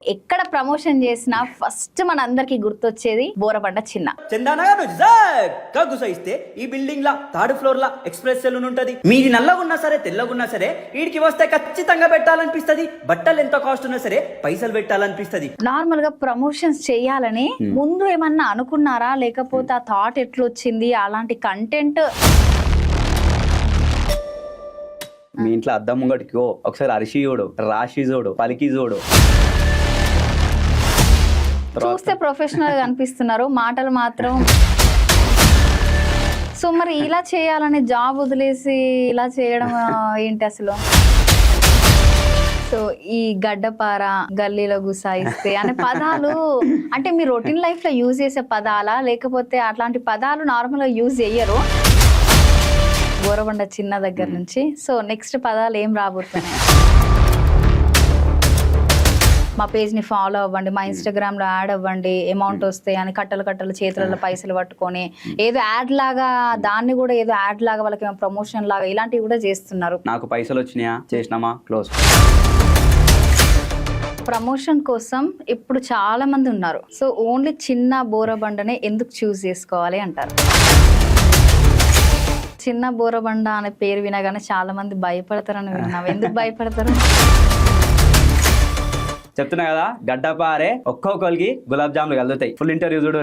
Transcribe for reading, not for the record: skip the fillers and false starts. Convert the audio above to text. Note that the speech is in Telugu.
ఎక్కడ ప్రమోషన్ చేసినా ఫస్ట్ మన అందరికి గుర్తొచ్చేది బోరబండ చిన్న. చందానగా గుసైస్తే ఈ బిల్డింగ్ లా థర్డ్ ఫ్లోర్ లా ఎక్స్ప్రెస్ సెలూన్ ఉంటది. మీది నల్లగున్నా సరే తెల్లగున్నా సరే వీడికి వస్తే ఖచ్చితంగా పెట్టాలనిపిస్తది. బట్టలు ఎంత కాస్ట్ ఉన్నా సరే పైసలు పెట్టాలనిపిస్తది. నార్మల్ గా ప్రమోషన్స్ చేయాలని ముందు ఏమన్నా అనుకున్నారా, లేకపోతే ఆ థాట్ ఎట్లొచ్చింది? అలాంటి కంటెంట్ మీ ఇంట్లో అద్దం ముంగటికి ఒకసారి అరిసి చూడు, రాశి చూడు, పలికి చూడు. చూస్తే ప్రొఫెషనల్ గా అనిపిస్తున్నారు, మాటలు మాత్రం. సో మరి ఇలా చేయాలని జాబ్ వదిలేసి ఇలా చేయడం ఏంటి అసలు? సో ఈ గడ్డపార, గల్లీలో గుసాయిస్తే అనే పదాలు అంటే మీ రొటీన్ లైఫ్ లో యూజ్ చేసే పదాలా, లేకపోతే అట్లాంటి పదాలు నార్మల్ గా యూజ్ చెయ్యరు? బోరబండ చిన్న దగ్గర నుంచి సో నెక్స్ట్ పదాలు ఏం రాబోతున్నాయి? మా పేజ్ని ఫాలో అవ్వండి, మా ఇన్స్టాగ్రామ్లో యాడ్ అవ్వండి, అమౌంట్ వస్తాయి అని కట్టలు కట్టలు చేతులలో పైసలు పట్టుకొని ఏదో యాడ్ లాగా, దాన్ని కూడా ఏదో యాడ్ లాగా వాళ్ళకి ప్రమోషన్ లాగా ఇలాంటివి కూడా చేస్తున్నారు. నాకు పైసలు వచ్చినాయా, చేసినామా, క్లోజ్. ప్రమోషన్ కోసం ఇప్పుడు చాలా మంది ఉన్నారు. సో ఓన్లీ చిన్న బోరబండనే ఎందుకు చూస్ చేసుకోవాలి అంటారు? చిన్న బోరబండ అనే పేరు వినగానే చాలా మంది భయపడతారని విన్నావు. ఎందుకు భయపడతారు? చెప్తున్నా కదా, గడ్డపారే ఒక్కొక్కరికి గులాబ్ జాములు కలుగుతాయి. ఫుల్ ఇంటర్వ్యూ చూడు.